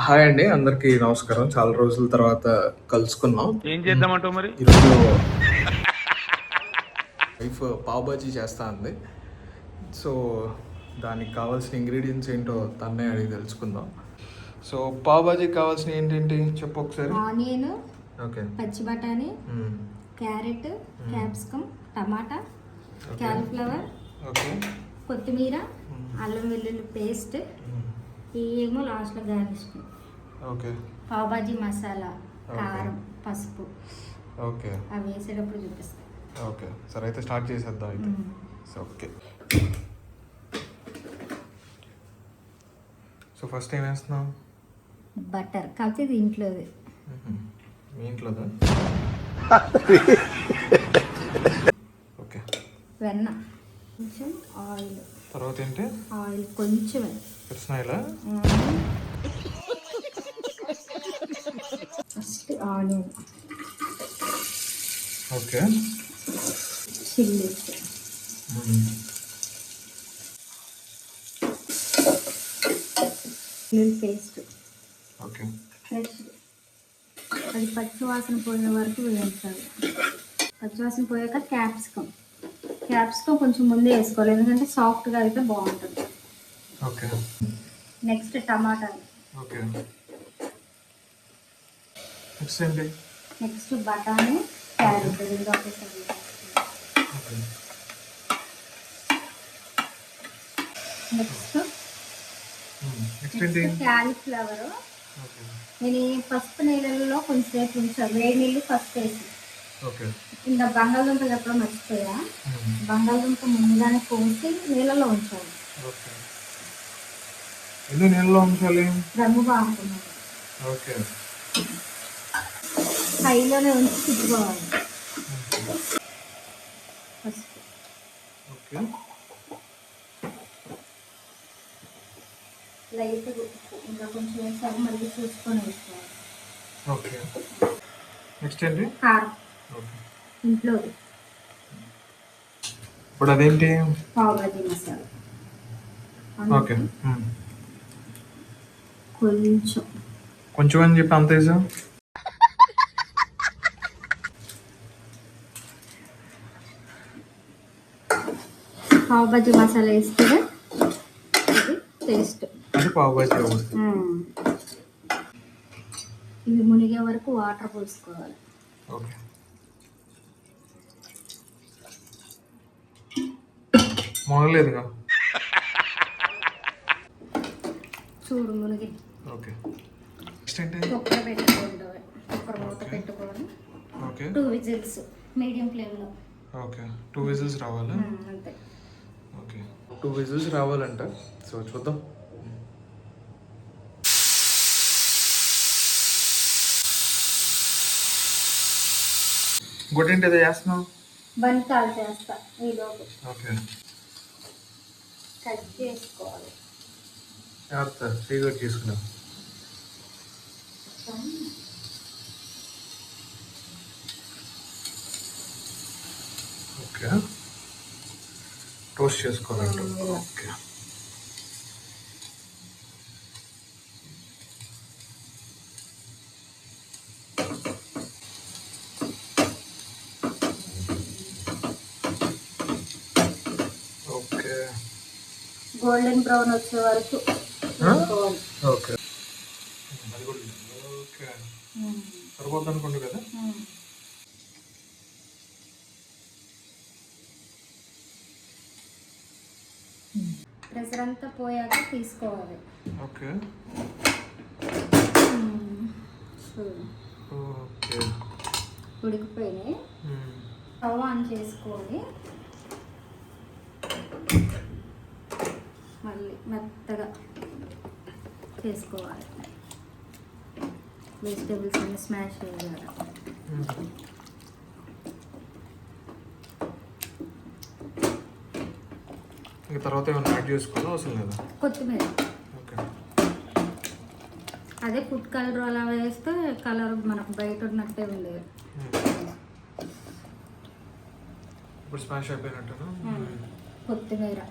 Hi అండి, అందరికీ నమస్కారం. చాలా రోజుల తర్వాత కలుసుకున్నాం. ఏం చేద్దామంటావు మరి? ఈరోజు వైఫ్ పావ్ బాజీ చేస్తా ఉంది. సో దానికి కావాల్సిన ఇంగ్రీడియంట్స్ ఏంటో తన్నే అడిగి తెలుసుకుందాం. సో పావ్ బాజీకి కావాల్సిన ఏంటేంటి చెప్పు ఒకసారి. ఆనియన్, ఓకే, పచ్చి బఠానీ, క్యారెట్, క్యాప్సికమ్, టమాటా, క్యాలీఫ్లవర్, ఓకే, కొత్తిమీర, అల్లం వెల్లుల్లి పేస్ట్, ఏమో లాస్ట్లో గార్నిష్, ఓకే, పావ్ బాజీ మసాలా, కారం, పసుపు, ఓకే, అవి వేసేటప్పుడు చూపిస్తాను. ఓకే, సరే అయితే స్టార్ట్ చేసేద్దాం అయితే. సో ఓకే, సో ఫస్ట్ ఏం వేస్తున్నావు? బటర్, కాకపోతే ఇది ఇంట్లోది. మీ ఇంట్లోదా? ఓకే, వెన్న, కొంచెం ఆయిల్, తర్వాత ఏంటి? ఆయిల్ కొంచెం, కృష్ణాయిలా? ఫస్ట్ ఆనియన్, ఓకే, చిల్లీస్, వెల్లుల్లి పేస్ట్, ఓకే, ఫ్రెష్, అది పచ్చివాసన పోయే వరకు వేయించాలి. పచ్చివాసన పోయాక క్యాప్సికమ్ కొంచెం ముందే వేసుకోవాలి, ఎందుకంటే సాఫ్ట్గా అయితే బాగుంటుంది. ఓకే, నెక్స్ట్ టమాటా, ఓకే, నెక్స్ట్ ఏంటి? నెక్స్ట్ బఠానీ, క్యారెట్, రెండు ఒకేసారి. ఓకే, నెక్స్ట్ నెక్స్ట్ ఏంటి? క్యాలీఫ్లవర్. ఓకే, నేను ఈ పసుపు నీళ్ళలో కొంచెంసేపు ఉంచాను, వేడి నీళ్ళు ఫస్ట్ వేసి. ఓకే, ఇంకా బంగాళదుంప చెప్పడం మర్చిపోయా, బంగాళదుంప ముందుగానే కోసి నీళ్ళలో ఉంచాలి. ఓకే, ఎందుకు నీళ్ళలో ఉంచాలి? రంగు బాగుంటున్నాను. ఓకే, హైలోనే ఉంచి తిప్పుకోవాలి ఫస్ట్. ఓకే, లైట్గా ఉప్పు ఇంకా కొంచెం వేసాక మళ్ళీ చూసుకొని వేసుకోవాలి. ఓకే, నెక్స్ట్ ఏంటి? కారం, ఓకే, ఇంట్లో ఇప్పుడు అదేంటి? పావ్ బాజీ మసాలా. ఓకే, కొంచెం కొంచెం అని చెప్పి అంత వేసా? పావ్ బాజీ మసాలా వేస్తే ఇది టేస్ట్. అది పావ్ బాజీ. ఇవి మునిగే వరకు వాటర్ పోసుకోవాలి. ఓకే, మొదలేదుగా చూడు మునిగి. ఓకే, నెక్స్ట్ ఏంటి? కుక్కర్ పెట్టుకోండి, కుక్కర్ మూత పెట్టుకోవాలి. ఓకే, 2 విజిల్స్ మీడియం ఫ్లేమ్లో. ఓకే, 2 విజిల్స్ రావాలా? అంతే. Okay, 2 whistles రావాలంట. సో చూద్దాం. ఇంకోటేంటి ఏదో చేస్తున్నావు? బంతాలు చేస్తా ఈలోపు. ఓకే, కట్ చేసుకోవాలి. జాగ్రత్త, శ్రీగడ్ తీసుకున్నాం. ఓకే, టోస్ట్ చేసుకోవాలంట. ఓకే, ఓకే, గోల్డెన్ బ్రౌన్ వచ్చే వరకు వేసుకోవాలి. ఓకే, ఓకే, సరిపోద్ది అనుకోండి కదా. ప్రెషర్ అంతా పోయాక తీసుకోవాలి. ఓకే, ఓకే, ఉడికిపోయినాయి. స్టవ్ ఆన్ చేసుకొని మళ్ళీ మెత్తగా చేసుకోవాలి. వెజిటేబుల్స్ అన్ని స్మాష్ చేయాలి. ఇంకా తర్వాత ఏమైనా యాడ్ చేసుకోవాలా అవసరం లేదా? కొత్తిమీర, ఓకే, అదే ఫుడ్ కలర్ అలా వేస్తే కలర్ మనకు బయట ఉన్నట్టే ఉండేది. ఇప్పుడు స్మాష్ అయిపోయినట్టునా? కొత్తిమీర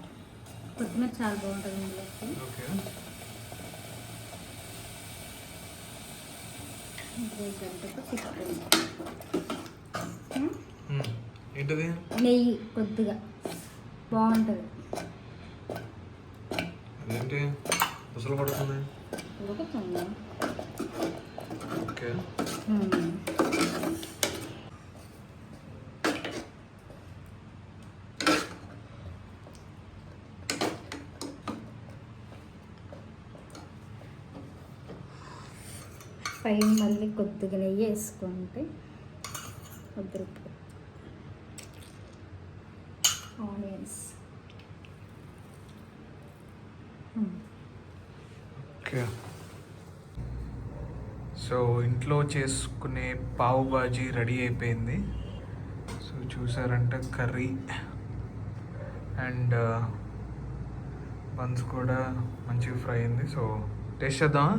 చాలా బాగుంటుంది ఇందులోకి. ఓకే, గంటకు తిప్పుతుంది. ఏంటది? నెయ్యి కొద్దిగా బాగుంటుంది. అదేంటి ముసలు పడుతుంది? ఉడుకుతుంది. ఓకే. పైన మళ్ళీ కొద్దిగా నెయ్యి వేసుకుంటే కొద్దిగా ఆనియన్స్. ఓకే. సో ఇంట్లో చేసుకునే పావు బాజీ రెడీ అయిపోయింది. సో చూసారంటే కర్రీ అండ్ బన్స్ కూడా మంచిగా ఫ్రై అయింది. సో టేస్ట్ చేద్దామా?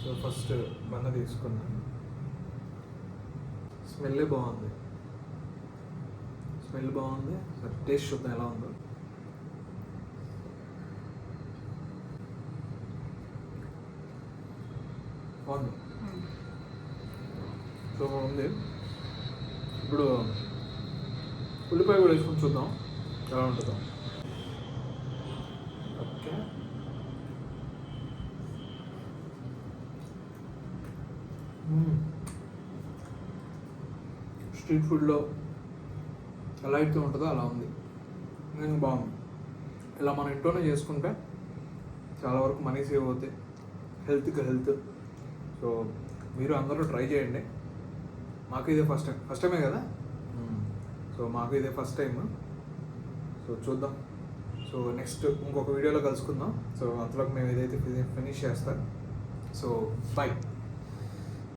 సో ఫస్ట్ బన్న తీసుకున్నా. స్మెల్ బాగుంది. సరే టేస్ట్ చూద్దాం ఎలా ఉందో. బాగుంది. సో బాగుంది. ఇప్పుడు ఉల్లిపాయ కూడా వేసుకొని చూద్దాం ఎలా ఉంటుందో. ఓకే. స్ట్రీట్ ఫుడ్లో ఎలా అయితే ఉంటుందో అలా ఉంది. నేను బాగుంది. ఇలా మన ఇంట్లోనే చేసుకుంటే చాలా వరకు మనీ సేవ్ అవుతాయి, హెల్త్కి హెల్త్. సో మీరు అందరూ ట్రై చేయండి. మాకు ఇదే ఫస్ట్ టైమే కదా. సో మాకు ఇదే ఫస్ట్ టైం. సో చూద్దాం. సో నెక్స్ట్ ఇంకొక వీడియోలో కలుసుకుందాం. సో అంతలోకి మేము ఏదైతే ఫినిష్ చేస్తాం. So bye.